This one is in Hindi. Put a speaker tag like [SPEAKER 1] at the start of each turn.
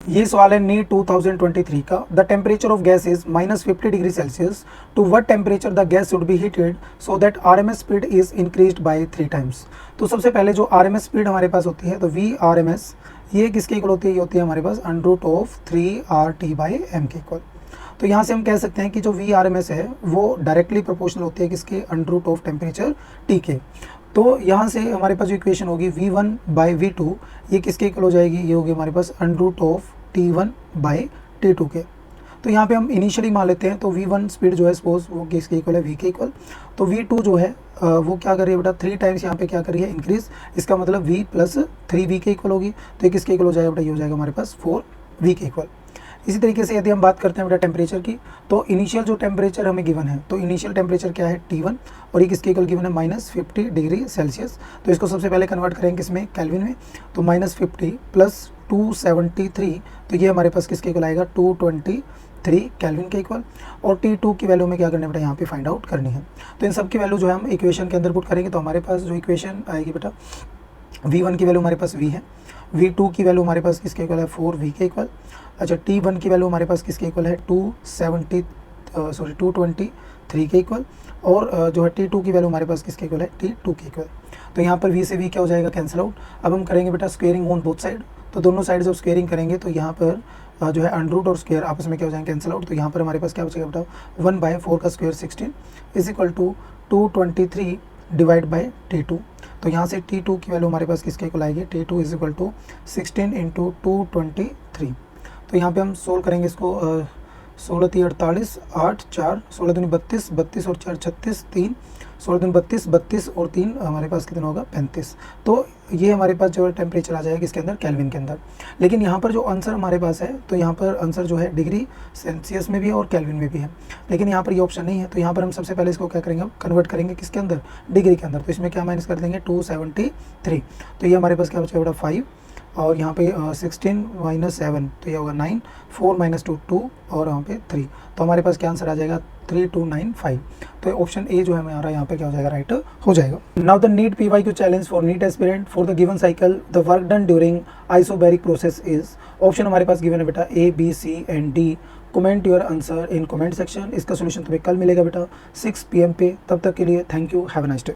[SPEAKER 1] ये सवाल है नीट 2023 का। The temperature of gas is -50 degree Celsius, to what temperature the gas should be heated so that RMS speed is increased by 3 times. तो सबसे पहले जो आरएमएस स्पीड हमारे पास होती है, तो वी आरएमएस ये किसके इक्वल होती है, ये होती है हमारे पास √3RT/m के इक्वल। तो यहाँ से हम कह सकते हैं कि जो वी आर एम एस है वो डायरेक्टली प्रोपोर्शनल होती है किसके, √ टेम्परेचर टी के। तो यहाँ से हमारे पास जो इक्वेशन होगी V1/V2 ये किसके इक्वल हो जाएगी, ये होगी हमारे पास √T1/T2 के। तो यहाँ पे हम इनिशियली मान लेते हैं, तो V1 स्पीड जो है सपोज वो किसके इक्वल है, V के इक्वल। तो V2 जो है वो क्या कर रही है बेटा, 3 टाइम्स यहाँ पे क्या कर रही है, इंक्रीज। इसका मतलब V + 3V के इक्वल होगी। तो ये किसके इक्वल हो जाएगा बेटा, ये हो जाएगा हमारे पास 4V के इक्वल। इसी तरीके से यदि हम बात करते हैं बेटा टेम्परेचर की, तो इनिशियल जो टेम्परेचर हमें गिवन है, तो इनिशियल टेम्परेचर क्या है, T1, और ये किसके इक्वल गिवन है, -50 डिग्री सेल्सियस। तो इसको सबसे पहले कन्वर्ट करेंगे किसमें, केल्विन में। तो -50 + 273, तो ये हमारे पास किसके इक्वल आएगा, 223 केल्विन के इक्वल। और T2 की वैल्यू में क्या करना है बेटा, यहाँ पे फाइंड आउट करनी है। तो इन सब की वैल्यू जो है हम इक्वेशन के अंदर पुट करेंगे। तो हमारे पास जो इक्वेशन आएगी बेटा, V1 की वैल्यू हमारे पास V है, V2 की वैल्यू हमारे पास किसके इक्वल है, 4V के इक्वल। अच्छा, T1 की वैल्यू हमारे पास किसके इक्वल है, 223 के इक्वल। और जो है T2 की वैल्यू हमारे पास किसके इक्वल है, T2 के इक्वल। तो यहाँ पर V से V क्या हो जाएगा, कैंसिल आउट। अब हम करेंगे बेटा स्क्वेयरिंग ऑन बोथ साइड। तो दोनों साइड जब स्क्वेयरिंग करेंगे तो यहाँ पर जो है √ और स्क्वेयर आपस में क्या हो जाएंगे, कैंसिल आउट। तो यहाँ पर हमारे पास क्या बचेगा बेटा, 1/4 का स्क्वेयर 16 = 223 डिवाइड बाय T2। तो यहाँ से T2 की वैल्यू हमारे पास किसके इक्वल आएगी, T2 = 16 × 223। तो यहाँ पे हम सोल्व करेंगे इसको, 16 × 3 = 48, 8 4 16 दूनी 32, 32 और 4 36, 3 16 दूनी 32, 32 और 3 हमारे पास कितना होगा, 35। तो ये हमारे पास जो है टेम्परेचर आ जाएगा किसके अंदर, केल्विन के अंदर। लेकिन यहाँ पर जो आंसर हमारे पास है, तो यहाँ पर आंसर जो है डिग्री सेल्सियस में भी है और केल्विन में भी है। लेकिन यहाँ पर ये ऑप्शन नहीं है। तो यहाँ पर हम सबसे पहले इसको क्या करेंगे, कन्वर्ट करेंगे किसके अंदर, डिग्री के अंदर। तो इसमें क्या माइनस कर देंगे, 273। तो ये हमारे पास क्या बचेगा बेटा, 5। और यहाँ पे 16 - 7, तो ये होगा 9, 4 - 2 2, और यहाँ पे 3। तो हमारे पास क्या आंसर आ जाएगा, 3295। तो ऑप्शन ए जो है हमारा यहाँ पे क्या हो जाएगा, राइट हो जाएगा। Now the NEET PYQ challenge for NEET aspirant for the given cycle, the work done during isobaric process is. Option हमारे पास गिवन है बेटा A, B, C and D। Comment your answer in comment section. इसका सोल्यूशन तुम्हें कल मिलेगा बेटा 6 PM पे। तब तक के लिए thank you, have a nice day.